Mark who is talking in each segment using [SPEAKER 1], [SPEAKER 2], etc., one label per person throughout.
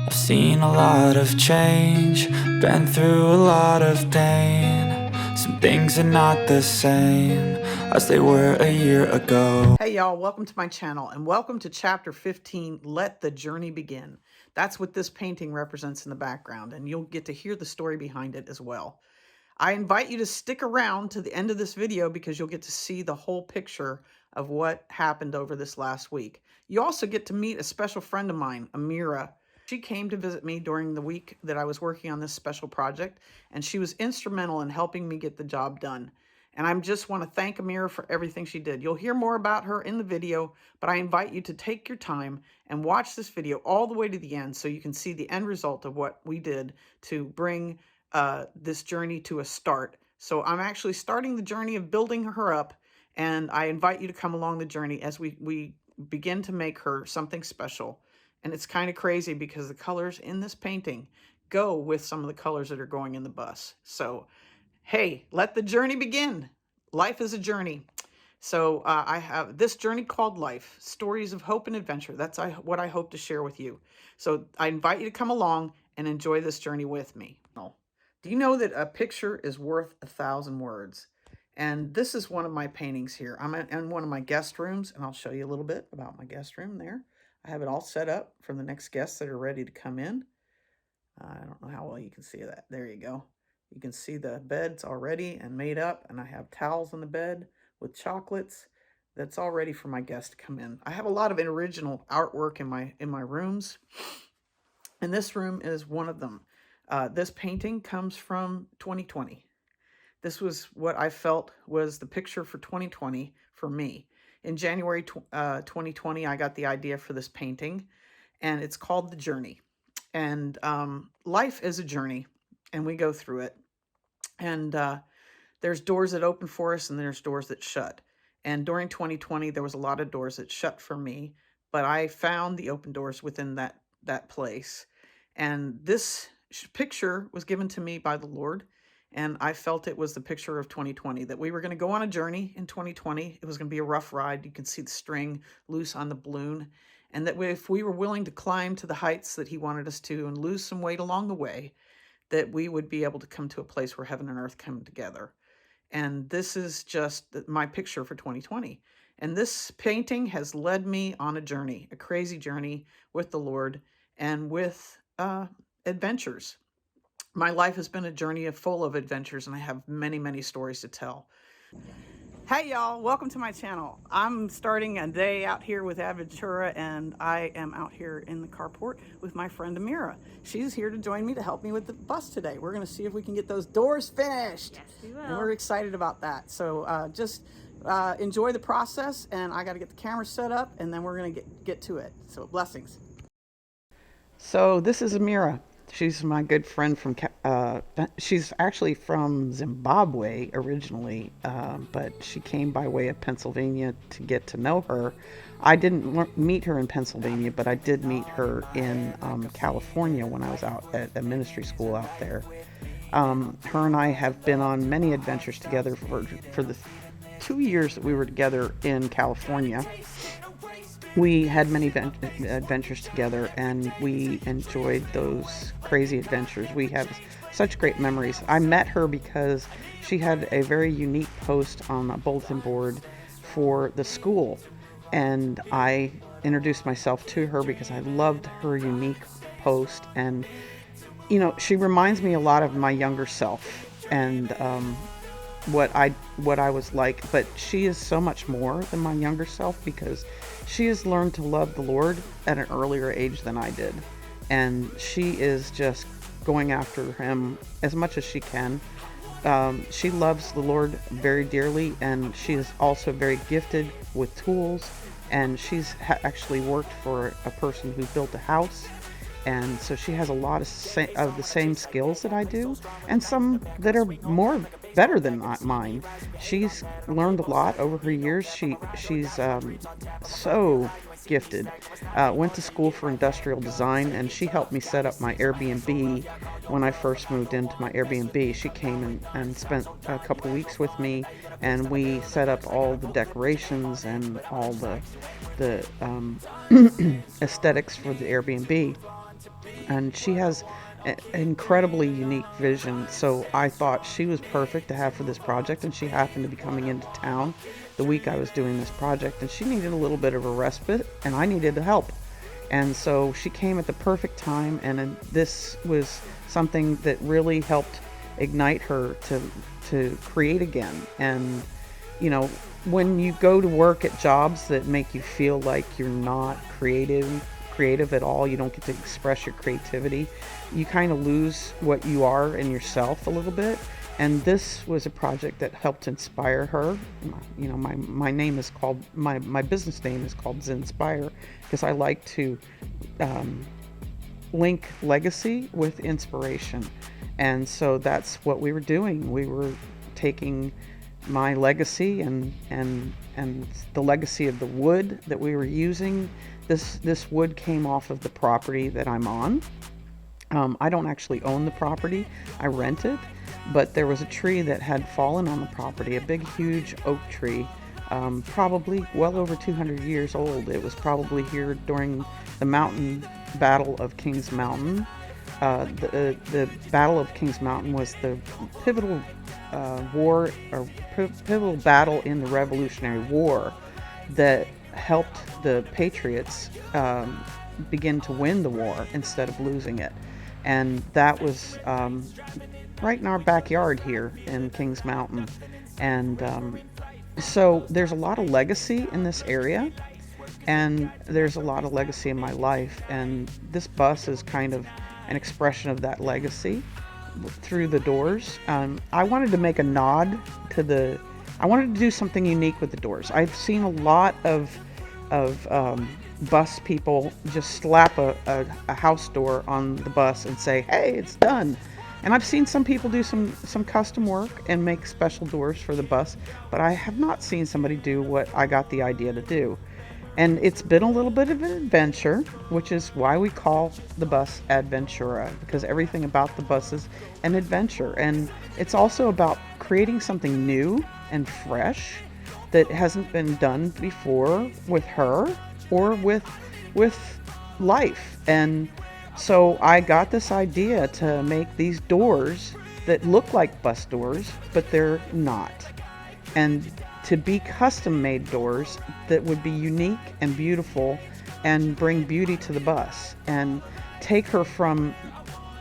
[SPEAKER 1] I've seen a lot of change, been through a lot of pain. Some things are not the same as they were a year ago.
[SPEAKER 2] Hey y'all, welcome to my channel and welcome to chapter 15, Let the Journey Begin. That's what this painting represents in the background, and you'll get to hear the story behind it as well. I invite you to stick around to the end of this video because you'll get to see the whole picture of what happened over this last week. You also get to meet a special friend of mine, Amira. She came to visit me during the week that I was working on this special project, and she was instrumental in helping me get the job done. And I just want to thank Amira for everything she did. You'll hear more about her in the video, but I invite you to take your time and watch this video all the way to the end so you can see the end result of what we did to bring this journey to a start. So I'm actually starting the journey of building her up, and I invite you to come along the journey as we begin to make her something special. And it's kind of crazy because the colors in this painting go with some of the colors that are going in the bus. So, hey, let the journey begin. Life is a journey. So I have this journey called life, stories of hope and adventure. That's what I hope to share with you. So I invite you to come along and enjoy this journey with me. Do you know that a picture is worth 1,000 words? And this is one of my paintings here. I'm in one of my guest rooms, and I'll show you a little bit about my guest room there. I have it all set up for the next guests that are ready to come in. I don't know how well you can see that. There you go. You can see the bed's already and made up, and I have towels on the bed with chocolates. That's all ready for my guests to come in. I have a lot of original artwork in my rooms, and this room is one of them. This painting comes from 2020. This was what I felt was the picture for 2020 for me. In January 2020, I got the idea for this painting, and it's called The Journey. And life is a journey, and we go through it. And there's doors that open for us, and there's doors that shut. And during 2020, there was a lot of doors that shut for me, but I found the open doors within that place. And this picture was given to me by the Lord, and I felt it was the picture of 2020, that we were going to go on a journey in 2020. It was going to be a rough ride. You can see the string loose on the balloon, and that if we were willing to climb to the heights that he wanted us to and lose some weight along the way, that we would be able to come to a place where heaven and earth come together. And this is just my picture for 2020. And this painting has led me on a journey, a crazy journey with the Lord and with adventures. My life has been a journey full of adventures, and I have many, many stories to tell. Hey y'all, welcome to my channel. I'm starting a day out here with Adventura, and I am out here in the carport with my friend Amira. She's here to join me to help me with the bus today. We're going to see if we can get those doors finished.
[SPEAKER 3] Yes, we will.
[SPEAKER 2] And we're excited about that. So just enjoy the process, and I got to get the camera set up, and then we're going to get to it. So blessings. So this is Amira. She's my good friend from, she's actually from Zimbabwe originally, but she came by way of Pennsylvania to get to know her. I didn't meet her in Pennsylvania, but I did meet her in California when I was out at a ministry school out there. Her and I have been on many adventures together for the 2 years that we were together in California. We had many adventures together, and we enjoyed those crazy adventures. We have such great memories. I met her because she had a very unique post on a bulletin board for the school, and I introduced myself to her because I loved her unique post. And you know, she reminds me a lot of my younger self, and what I was like, but she is so much more than my younger self because she has learned to love the Lord at an earlier age than I did, and she is just going after him as much as she can. She loves the Lord very dearly, and she is also very gifted with tools, and she's actually worked for a person who built a house. And so she has a lot of the same skills that I do, and some that are better than mine. She's learned a lot over her years. She's so gifted. Went to school for industrial design, and she helped me set up my Airbnb when I first moved into my Airbnb. She came and spent a couple weeks with me, and we set up all the decorations and all the aesthetics for the Airbnb. And she has an incredibly unique vision. So I thought she was perfect to have for this project, and she happened to be coming into town the week I was doing this project, and she needed a little bit of a respite, and I needed the help. And so she came at the perfect time, and this was something that really helped ignite her to create again. And you know, when you go to work at jobs that make you feel like you're not creative at all, you don't get to express your creativity, you kind of lose what you are in yourself a little bit. And this was a project that helped inspire her. You know, my name is called, my business name is called Zinnspire, because I like to link legacy with inspiration. And so that's what we were doing. We were taking my legacy and the legacy of the wood that we were using. This wood came off of the property that I'm on. I don't actually own the property, I rent it, but there was a tree that had fallen on the property, a big huge oak tree, probably well over 200 years old. It was probably here during the mountain battle of Kings Mountain. The Battle of Kings Mountain was the pivotal pivotal battle in the Revolutionary War that helped the Patriots begin to win the war instead of losing it. And that was right in our backyard here in Kings Mountain. And so there's a lot of legacy in this area, and there's a lot of legacy in my life. And this bus is kind of an expression of that legacy through the doors. I wanted to make a nod to I wanted to do something unique with the doors. I've seen a lot of bus people just slap a house door on the bus and say, hey, it's done. And I've seen some people do some custom work and make special doors for the bus, but I have not seen somebody do what I got the idea to do. And it's been a little bit of an adventure, which is why we call the bus Adventura, because everything about the bus is an adventure. And it's also about creating something new and fresh that hasn't been done before with her or with life. And so I got this idea to make these doors that look like bus doors, but they're not. And to be custom made doors that would be unique and beautiful and bring beauty to the bus and take her from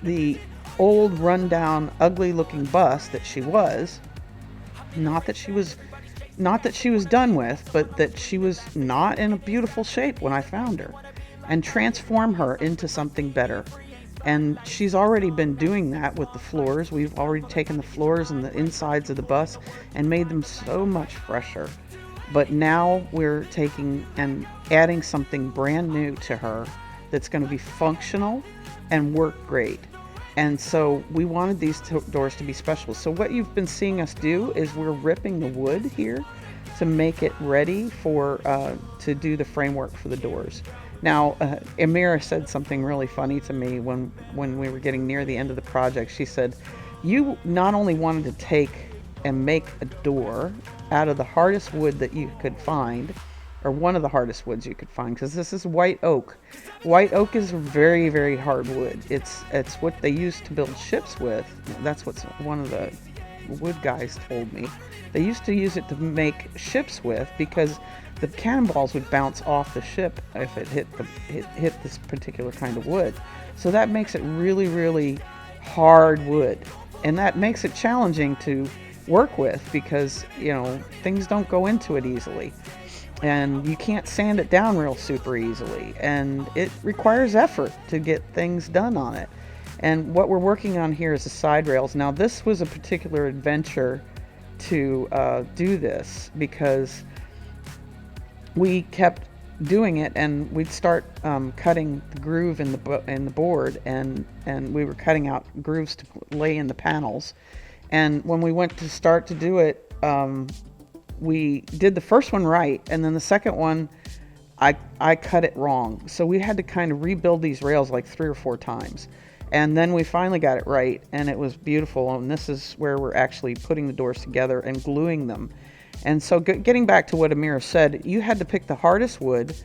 [SPEAKER 2] the old rundown ugly looking bus that she was, not that she was done with, but that she was not in a beautiful shape when I found her, and transform her into something better. And she's already been doing that with the floors. We've already taken the floors and the insides of the bus and made them so much fresher. But now we're taking and adding something brand new to her that's going to be functional and work great. And so we wanted these doors to be special. So what you've been seeing us do is we're ripping the wood here to make it ready for to do the framework for the doors. Now, Amira said something really funny to me when we were getting near the end of the project. She said, you not only wanted to take and make a door out of the hardest wood that you could find, or one of the hardest woods you could find, because this is white oak. White oak is a very, very hard wood. It's what they used to build ships with. That's what one of the wood guys told me. They used to use it to make ships with, because the cannonballs would bounce off the ship if it hit this particular kind of wood. So that makes it really, really hard wood, and that makes it challenging to work with, because things don't go into it easily, and you can't sand it down real super easily, and it requires effort to get things done on it. And what we're working on here is the side rails. Now, this was a particular adventure to do this, because we kept doing it, and we'd start cutting the groove in the board, and we were cutting out grooves to lay in the panels. And when we went to start to do it, we did the first one right, and then the second one I cut it wrong. So we had to kind of rebuild these rails like 3 or 4 times. And then we finally got it right, and it was beautiful. And this is where we're actually putting the doors together and gluing them. And so getting back to what Amira said, you had to pick the hardest wood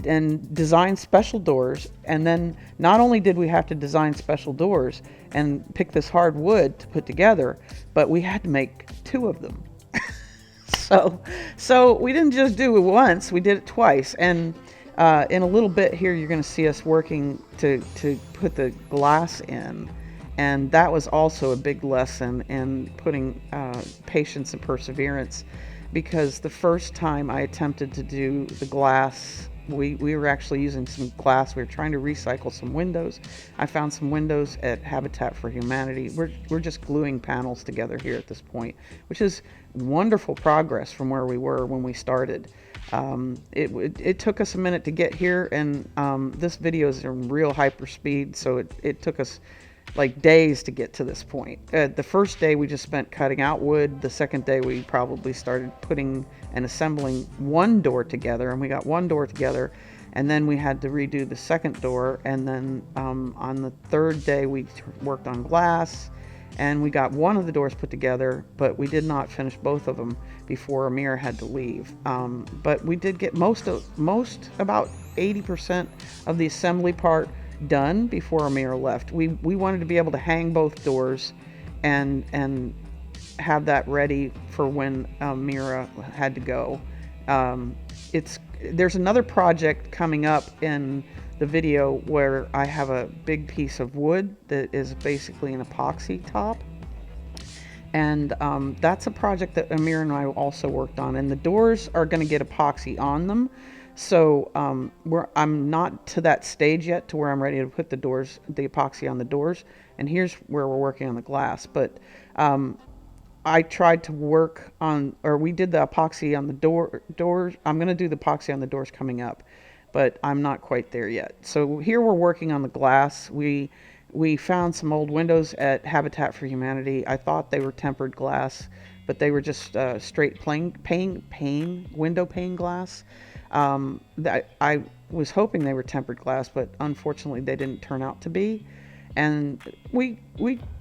[SPEAKER 2] and design special doors. And then not only did we have to design special doors and pick this hard wood to put together, but we had to make 2 of them. So we didn't just do it once, we did it twice. And in a little bit here, you're going to see us working to put the glass in. And that was also a big lesson in putting patience and perseverance, because the first time I attempted to do the glass, we were actually using some glass. We were trying to recycle some windows. I found some windows at Habitat for Humanity. We're just gluing panels together here at this point, which is wonderful progress from where we were when we started. It took us a minute to get here, and this video is in real hyper speed, so it took us like days to get to this point. The first day we just spent cutting out wood. The second day we probably started putting and assembling one door together, and we got one door together, and then we had to redo the second door. And then on the third day we worked on glass, and we got one of the doors put together, but we did not finish both of them before Amira had to leave. But we did get most about 80% of the assembly part done before Amira left. We wanted to be able to hang both doors and have that ready for when Amira had to go. There's another project coming up in the video where I have a big piece of wood that is basically an epoxy top, and that's a project that Amira and I also worked on, and the doors are going to get epoxy on them. So I'm not to that stage yet to where I'm ready to put the epoxy on the doors. And here's where we're working on the glass. But I tried to work on, or we did the epoxy on the doors. I'm going to do the epoxy on the doors coming up, but I'm not quite there yet. So here we're working on the glass. We found some old windows at Habitat for Humanity. I thought they were tempered glass, but they were just straight window pane glass. I was hoping they were tempered glass, but unfortunately they didn't turn out to be. And we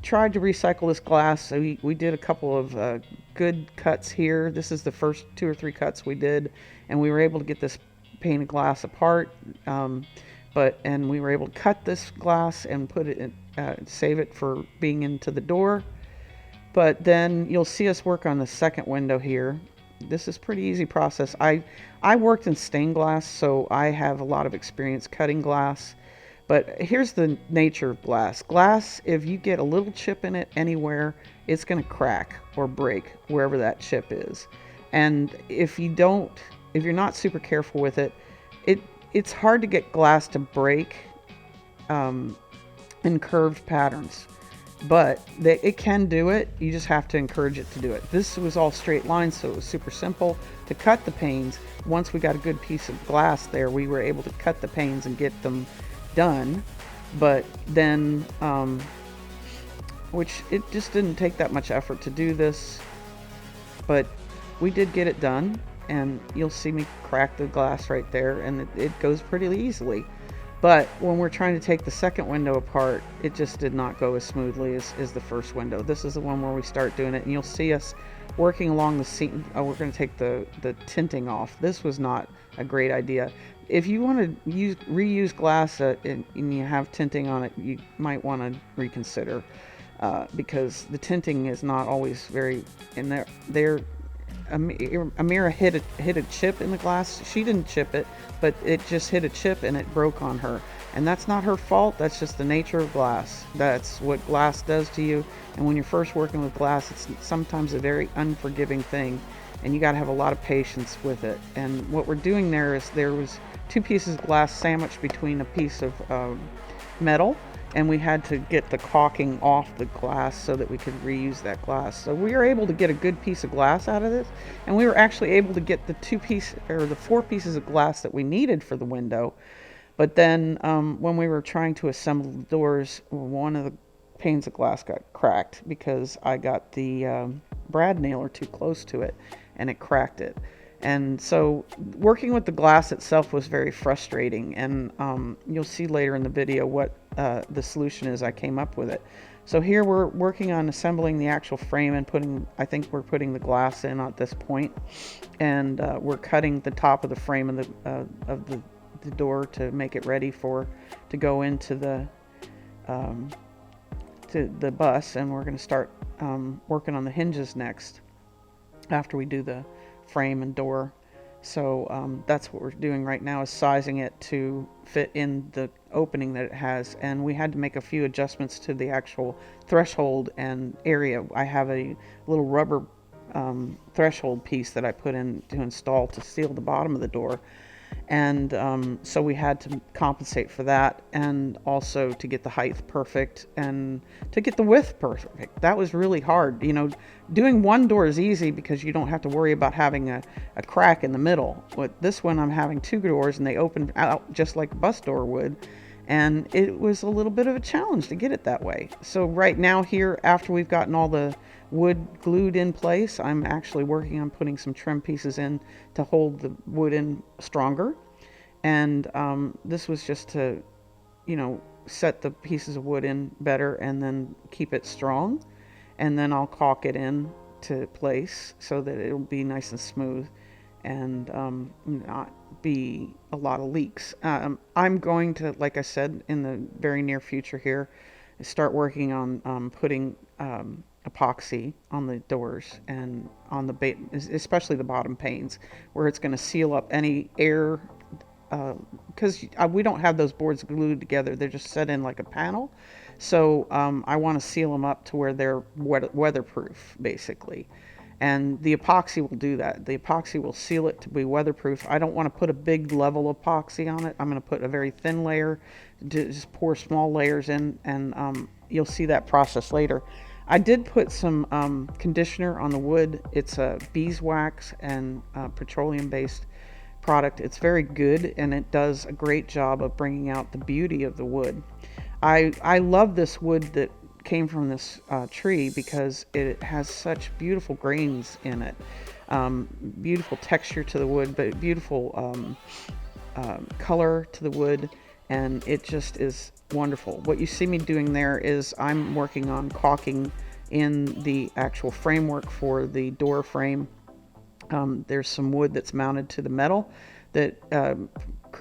[SPEAKER 2] tried to recycle this glass. So we did a couple of good cuts here. This is the first 2 or 3 cuts we did, and we were able to get this pane of glass apart. And we were able to cut this glass and put it in, save it for being into the door. But then you'll see us work on the second window here. This is pretty easy process. I worked in stained glass, so I have a lot of experience cutting glass. But here's the nature of glass. Glass, if you get a little chip in it anywhere, it's going to crack or break wherever that chip is. And if you're not super careful with it, it's hard to get glass to break in curved patterns. But it can do it. You just have to encourage it to do it. This was all straight lines, so it was super simple to cut the panes. Once we got a good piece of glass there, we were able to cut the panes and get them done. But then, which it just didn't take that much effort to do this, but we did get it done. And you'll see me crack the glass right there, and it goes pretty easily. But when we're trying to take the second window apart, it just did not go as smoothly as the first window. This is the one where we start doing it, and you'll see us working along the seam. Oh, we're going to take the tinting off. This was not a great idea. If you want to reuse glass and you have tinting on it, you might want to reconsider, because the tinting is not always very in there. Amira hit a chip in the glass. She didn't chip it, but it just hit a chip and it broke on her. And that's not her fault. That's just the nature of glass. That's what glass does to you. And when you're first working with glass, it's sometimes a very unforgiving thing, and you got to have a lot of patience with it. And what we're doing there is there was 2 pieces of glass sandwiched between a piece of metal, and we had to get the caulking off the glass so that we could reuse that glass. So we were able to get a good piece of glass out of this, and we were actually able to get the 4 pieces of glass that we needed for the window. But then when we were trying to assemble the doors, one of the panes of glass got cracked because I got the brad nailer too close to it, and it cracked it. And so working with the glass itself was very frustrating, and you'll see later in the video what the solution is I came up with it. So here we're working on assembling the actual frame and I think we're putting the glass in at this point, and we're cutting the top of the frame of the the door to make it ready to go into the to the bus, and we're going to start working on the hinges next after we do the frame and door. So that's what we're doing right now, is sizing it to fit in the opening that it has. And we had to make a few adjustments to the actual threshold and area. I have a little rubber threshold piece that I put in to install to seal the bottom of the door. And so we had to compensate for that, and also to get the height perfect and to get the width perfect. That was really hard. You know, doing one door is easy because you don't have to worry about having a crack in the middle. With this one, I'm having two doors and they open out just like a bus door would. And it was a little bit of a challenge to get it that way. So right now here, after we've gotten all the wood glued in place, I'm actually working on putting some trim pieces in to hold the wood in stronger. And this was just to, you know, set the pieces of wood in better and then keep it strong. And then I'll caulk it in to place so that it'll be nice and smooth and not be a lot of leaks. I'm going to, like I said, in the very near future here, start working on putting epoxy on the doors and on the especially the bottom panes, where it's going to seal up any air, because we don't have those boards glued together. They're just set in like a panel. So I want to seal them up to where they're weatherproof, basically. And the epoxy will do that. The epoxy will seal it to be weatherproof. I don't want to put a big level epoxy on it. I'm going to put a very thin layer, just pour small layers in, and you'll see that process later. I did put some conditioner on the wood. It's a beeswax and petroleum-based product. It's very good, and it does a great job of bringing out the beauty of the wood. I love this wood that came from this tree because it has such beautiful grains in it, beautiful texture to the wood, but beautiful color to the wood, and it just is wonderful. What you see me doing there is I'm working on caulking in the actual framework for the door frame. There's some wood that's mounted to the metal that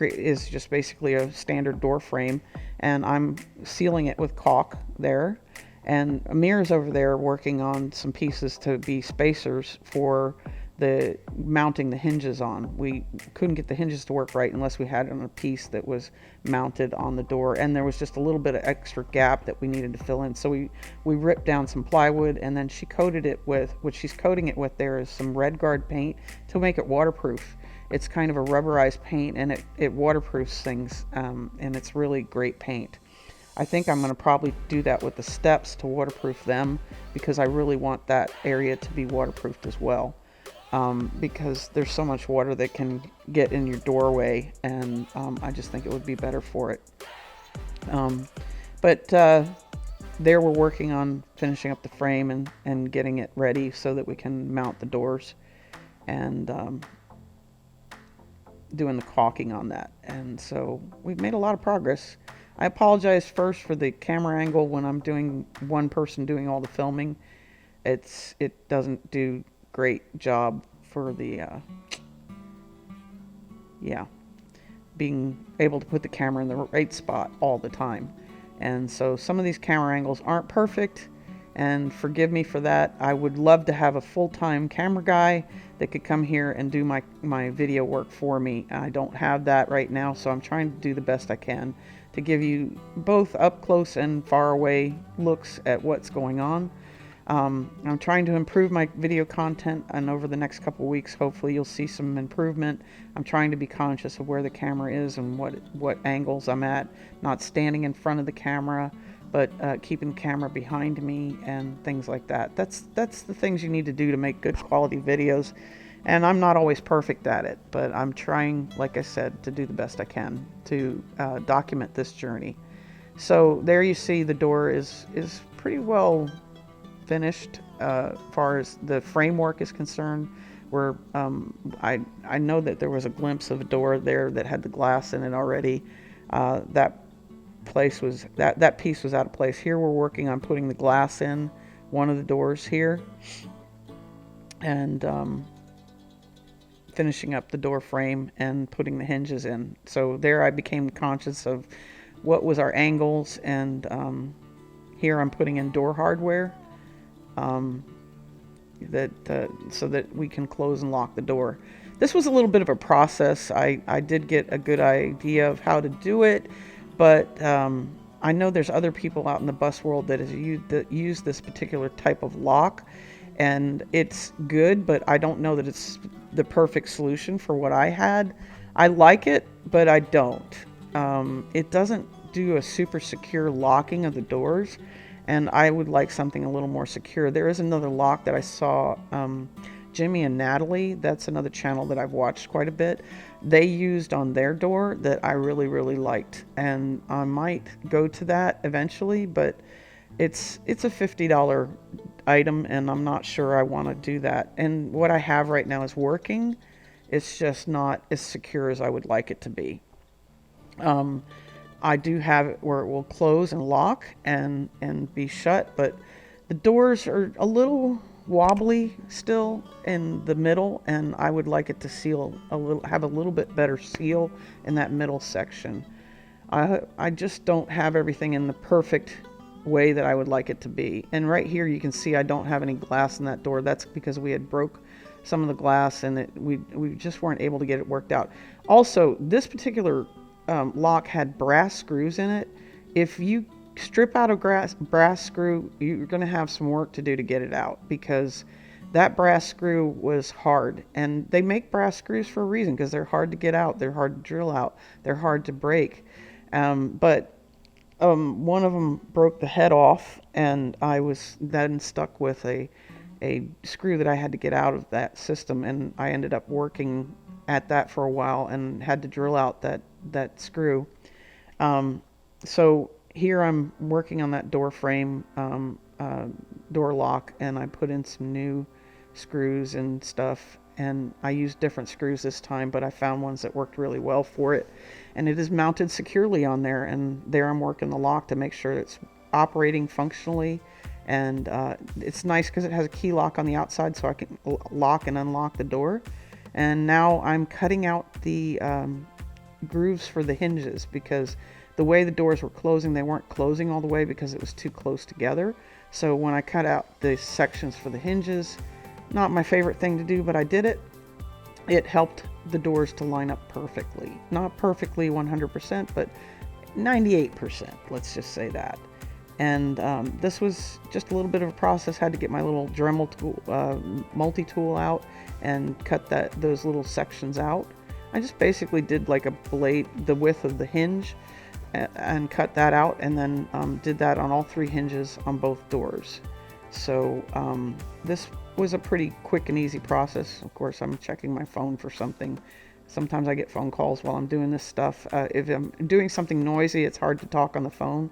[SPEAKER 2] is just basically a standard door frame, and I'm sealing it with caulk there. And Amira's over there working on some pieces to be spacers for the mounting the hinges on. We couldn't get the hinges to work right unless we had it on a piece that was mounted on the door, and there was just a little bit of extra gap that we needed to fill in. So we ripped down some plywood, and then she coated it with, what she's coating it with there is some Red Guard paint to make it waterproof. It's kind of a rubberized paint, and it waterproofs things, and it's really great paint. I think I'm going to probably do that with the steps to waterproof them, because I really want that area to be waterproofed as well. Because there's so much water that can get in your doorway, and I just think it would be better for it. But there we're working on finishing up the frame and getting it ready so that we can mount the doors, and doing the caulking on that. And so we've made a lot of progress. I apologize first for the camera angle when I'm doing one person doing all the filming. It doesn't do great job for the being able to put the camera in the right spot all the time. And so some of these camera angles aren't perfect, and forgive me for that. I would love to have a full-time camera guy that could come here and do my video work for me. I don't have that right now, so I'm trying to do the best I can to give you both up close and far away looks at what's going on. I'm trying to improve my video content, and over the next couple weeks, hopefully you'll see some improvement. I'm trying to be conscious of where the camera is and what angles I'm at, not standing in front of the camera, but keeping the camera behind me and things like that. That's the things you need to do to make good quality videos, and I'm not always perfect at it, but I'm trying, like I said, to do the best I can to document this journey. So there you see the door is pretty well finished as far as the framework is concerned. Where I know that there was a glimpse of a door there that had the glass in it already. That piece was out of place. Here we're working on putting the glass in one of the doors here, and finishing up the door frame and putting the hinges in. So there I became conscious of what was our angles, and here I'm putting in door hardware so that we can close and lock the door. This was a little bit of a process. I did get a good idea of how to do it, but I know there's other people out in the bus world that use this particular type of lock, and it's good, but I don't know that it's the perfect solution for what I had. I like it, but I don't. It doesn't do a super secure locking of the doors, and I would like something a little more secure. There is another lock that I saw, Jimmy and Natalie, that's another channel that I've watched quite a bit, they used on their door that I really, really liked, and I might go to that eventually, but it's a $50 item, and I'm not sure I want to do that. And what I have right now is working. It's just not as secure as I would like it to be. I do have it where it will close and lock and be shut, but the doors are a little wobbly still in the middle, and I would like it to have a little bit better seal in that middle section. I just don't have everything in the perfect way that I would like it to be. And right here you can see I don't have any glass in that door. That's because we had broke some of the glass, and we just weren't able to get it worked out. Also, this particular lock had brass screws in it. If you strip out a brass screw, you're going to have some work to do to get it out, because that brass screw was hard. And they make brass screws for a reason, because they're hard to get out, they're hard to drill out, they're hard to break. But one of them broke the head off, and I was then stuck with a screw that I had to get out of that system, and I ended up working at that for a while and had to drill out that screw. So here I'm working on that door frame, door lock, and I put in some new screws and stuff, and I used different screws this time, but I found ones that worked really well for it, and it is mounted securely on there. And there I'm working the lock to make sure it's operating functionally, and it's nice because it has a key lock on the outside, so I can lock and unlock the door. And now I'm cutting out the grooves for the hinges, because the way the doors were closing, they weren't closing all the way because it was too close together. So when I cut out the sections for the hinges, not my favorite thing to do, but I did it. It helped the doors to line up perfectly. Not perfectly 100%, but 98%, let's just say that. And this was just a little bit of a process. Had to get my little Dremel tool, multi-tool out and cut those little sections out. I just basically did like a blade, the width of the hinge, and cut that out, and then did that on all three hinges on both doors. So this was a pretty quick and easy process. Of course, I'm checking my phone for something. Sometimes I get phone calls while I'm doing this stuff. If I'm doing something noisy, it's hard to talk on the phone.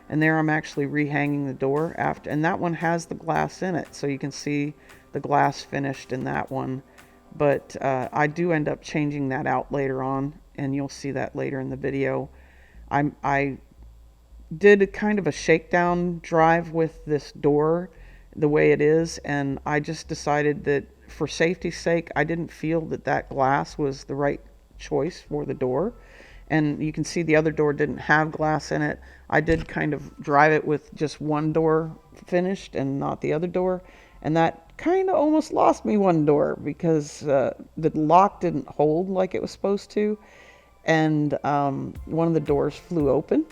[SPEAKER 2] And there I'm actually rehanging the door after, and that one has the glass in it, so you can see the glass finished in that one. But I do end up changing that out later on, and you'll see that later in the video. I did a kind of a shakedown drive with this door the way it is, and I just decided that for safety's sake, I didn't feel that glass was the right choice for the door. And you can see the other door didn't have glass in it. I did kind of drive it with just one door finished and not the other door, and that kind of almost lost me one door, because the lock didn't hold like it was supposed to, and one of the doors flew open,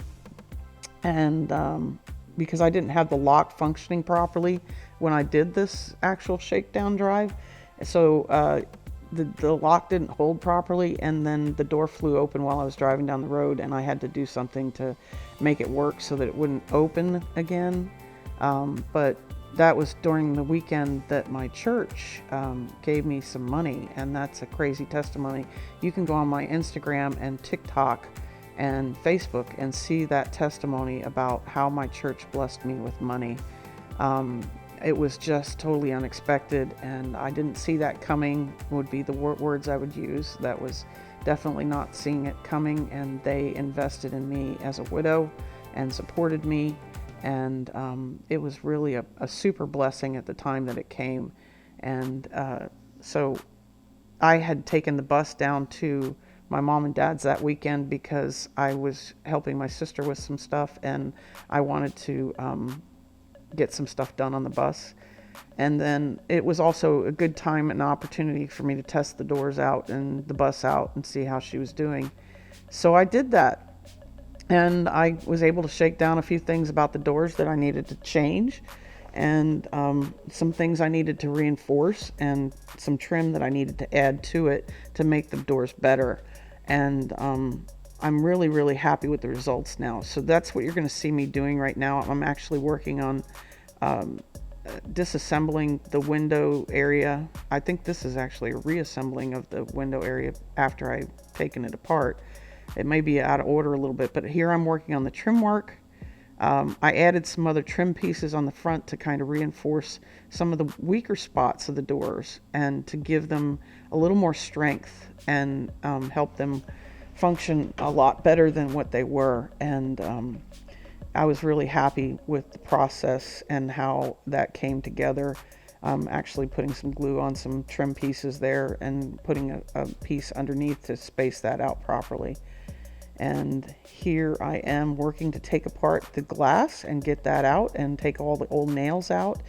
[SPEAKER 2] and because I didn't have the lock functioning properly when I did this actual shakedown drive, so the lock didn't hold properly, and then the door flew open while I was driving down the road, and I had to do something to make it work so that it wouldn't open again. But that was during the weekend that my church gave me some money, and that's a crazy testimony. You can go on my Instagram and TikTok and Facebook and see that testimony about how my church blessed me with money. It was just totally unexpected, and I didn't see that coming, would be the words I would use. That was definitely not seeing it coming, and they invested in me as a widow and supported me, and it was really a super blessing at the time that it came. And so I had taken the bus down to my mom and dad's that weekend because I was helping my sister with some stuff, and I wanted to get some stuff done on the bus. And then it was also a good time and opportunity for me to test the doors out and the bus out and see how she was doing. So I did that. And I was able to shake down a few things about the doors that I needed to change, and some things I needed to reinforce, and some trim that I needed to add to it to make the doors better. And I'm really, really happy with the results now. So that's what you're going to see me doing right now. I'm actually working on disassembling the window area. I think this is actually a reassembling of the window area after I've taken it apart. It may be out of order a little bit, but here I'm working on the trim work. I added some other trim pieces on the front to kind of reinforce some of the weaker spots of the doors and to give them a little more strength and help them function a lot better than what they were. And I was really happy with the process and how that came together. Actually putting some glue on some trim pieces there and putting a piece underneath to space that out properly. And here I am working to take apart the glass and get that out and take all the old nails out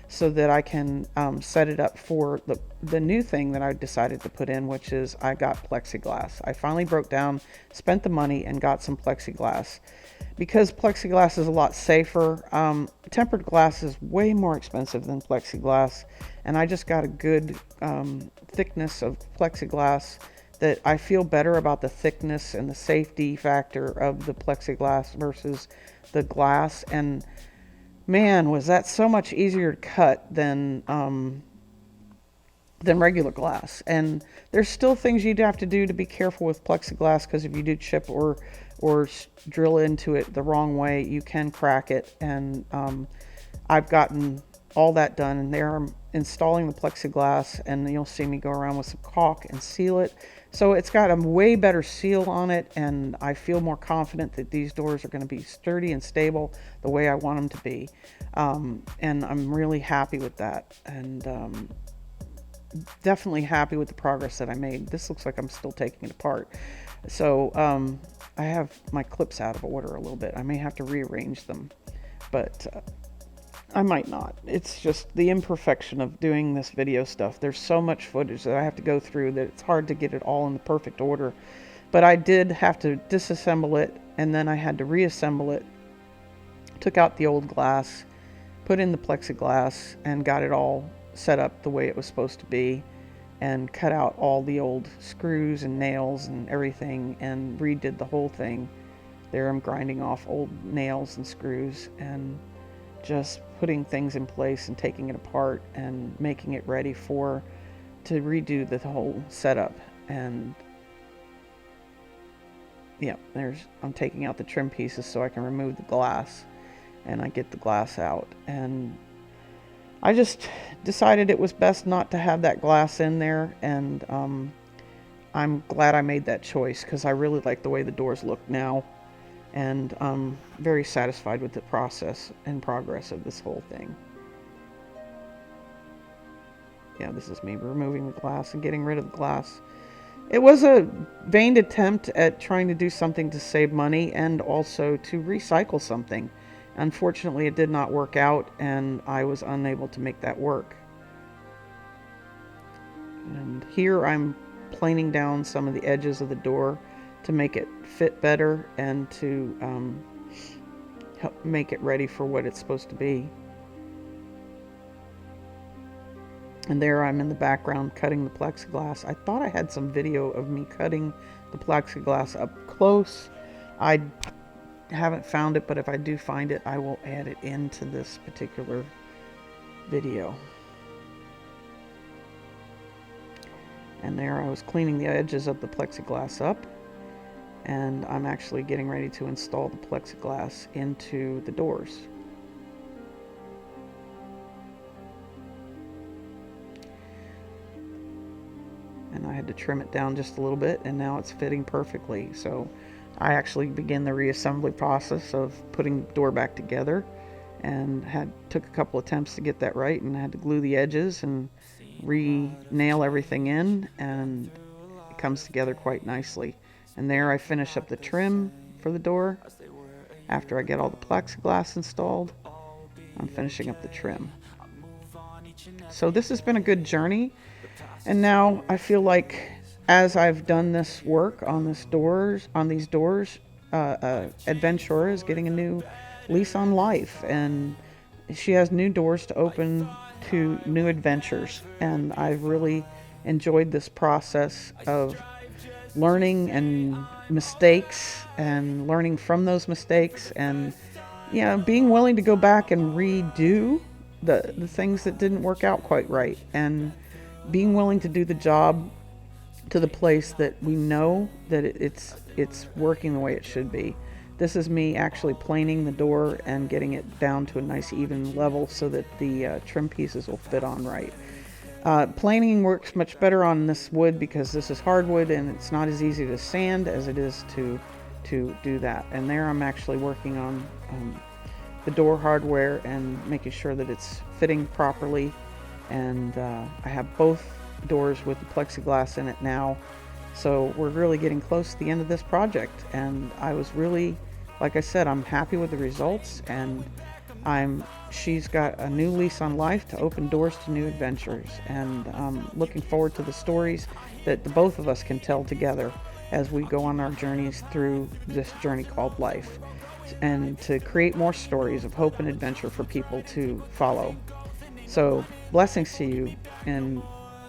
[SPEAKER 2] so that I can set it up for the new thing that I decided to put in, which is I got plexiglass. I finally broke down, spent the money, and got some plexiglass. Because plexiglass is a lot safer, tempered glass is way more expensive than plexiglass, and I just got a good thickness of plexiglass that I feel better about the thickness and the safety factor of the plexiglass versus the glass. And man, was that so much easier to cut than regular glass. And there's still things you'd have to do to be careful with plexiglass, because if you do chip or drill into it the wrong way, you can crack it. And I've gotten all that done, and there I'm installing the plexiglass, and you'll see me go around with some caulk and seal it. So it's got a way better seal on it, and I feel more confident that these doors are going to be sturdy and stable the way I want them to be. And I'm really happy with that, and definitely happy with the progress that I made. This looks like I'm still taking it apart. So I have my clips out of order a little bit. I may have to rearrange them, but I might not. It's just the imperfection of doing this video stuff. There's so much footage that I have to go through that it's hard to get it all in the perfect order. But I did have to disassemble it, and then I had to reassemble it. Took out the old glass, put in the plexiglass, and got it all set up the way it was supposed to be, and cut out all the old screws and nails and everything, and redid the whole thing. There I'm grinding off old nails and screws and just putting things in place and taking it apart and making it ready to redo the whole setup. And yeah, I'm taking out the trim pieces so I can remove the glass, and I get the glass out. And I just decided it was best not to have that glass in there, and I'm glad I made that choice, because I really like the way the doors look now. And I'm very satisfied with the process and progress of this whole thing. Yeah, this is me removing the glass and getting rid of the glass. It was a vain attempt at trying to do something to save money and also to recycle something. Unfortunately, it did not work out, and I was unable to make that work. And here I'm planing down some of the edges of the door to make it fit better and to help make it ready for what it's supposed to be. And there I'm in the background cutting the plexiglass. I thought I had some video of me cutting the plexiglass up close. I haven't found it, but if I do find it, I will add it into this particular video. And there I was cleaning the edges of the plexiglass up, and I'm actually getting ready to install the plexiglass into the doors. And I had to trim it down just a little bit, and now it's fitting perfectly. So I actually began the reassembly process of putting the door back together, and took a couple attempts to get that right, and I had to glue the edges and re-nail everything in, and it comes together quite nicely. And there I finish up the trim for the door. After I get all the plexiglass installed, I'm finishing up the trim. So this has been a good journey, and now I feel like as I've done this work on these doors, Adventura is getting a new lease on life, and she has new doors to open to new adventures. And I've really enjoyed this process of learning and mistakes, and learning from those mistakes, and being willing to go back and redo the things that didn't work out quite right, and being willing to do the job to the place that we know that it's working the way it should be. This is me actually planing the door and getting it down to a nice even level so that the trim pieces will fit on right. Planing works much better on this wood because this is hardwood, and it's not as easy to sand as it is to do that. And there I'm actually working on the door hardware and making sure that it's fitting properly. And I have both doors with the plexiglass in it now, so we're really getting close to the end of this project. And I was really, like I said, I'm happy with the results, and she's got a new lease on life to open doors to new adventures, and I'm looking forward to the stories that the both of us can tell together as we go on our journeys through this journey called life, and to create more stories of hope and adventure for people to follow. So blessings to you, and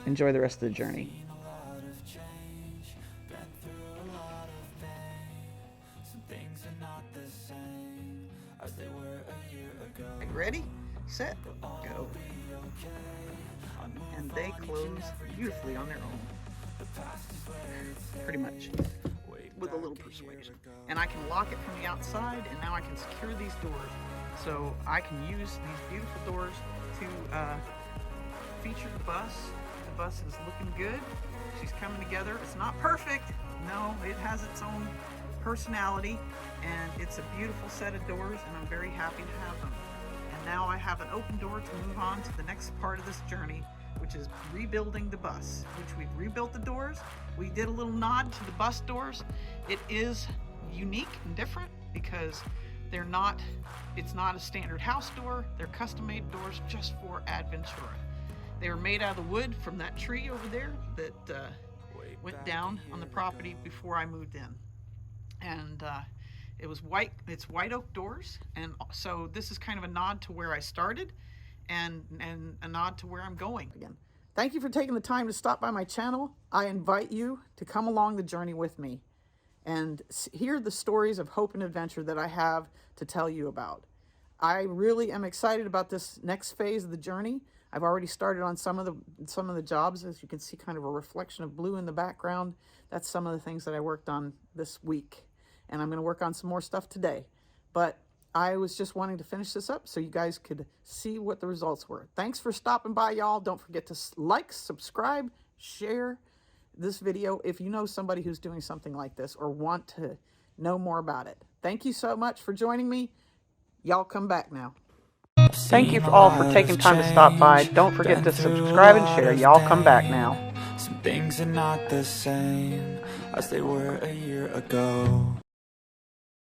[SPEAKER 2] enjoy the rest of the journey. Ready, set, go. And they close beautifully on their own. Pretty much. With a little persuasion. And I can lock it from the outside, and now I can secure these doors. So I can use these beautiful doors to feature the bus. The bus is looking good. She's coming together. It's not perfect. No, it has its own personality, and it's a beautiful set of doors, and I'm very happy to have them. And now I have an open door to move on to the next part of this journey, which is rebuilding the bus, which we've rebuilt the doors. We did a little nod to the bus doors. It is unique and different because it's not a standard house door. They're custom-made doors just for Adventura. They were made out of the wood from that tree over there that went down on the property before I moved in. And it's white oak doors, and so this is kind of a nod to where I started, and a nod to where I'm going. Again, thank you for taking the time to stop by my channel. I invite you to come along the journey with me and hear the stories of hope and adventure that I have to tell you about. I really am excited about this next phase of the journey. I've already started on some of the jobs. As you can see, kind of a reflection of blue in the background. That's some of the things that I worked on this week. And I'm going to work on some more stuff today. But I was just wanting to finish this up so you guys could see what the results were. Thanks for stopping by, y'all. Don't forget to like, subscribe, share this video if you know somebody who's doing something like this or want to know more about it. Thank you so much for joining me. Y'all come back now. Thank you all for taking time to stop by. Don't forget to subscribe and share. Y'all come back now.
[SPEAKER 1] Some things are not the same as they were a year ago.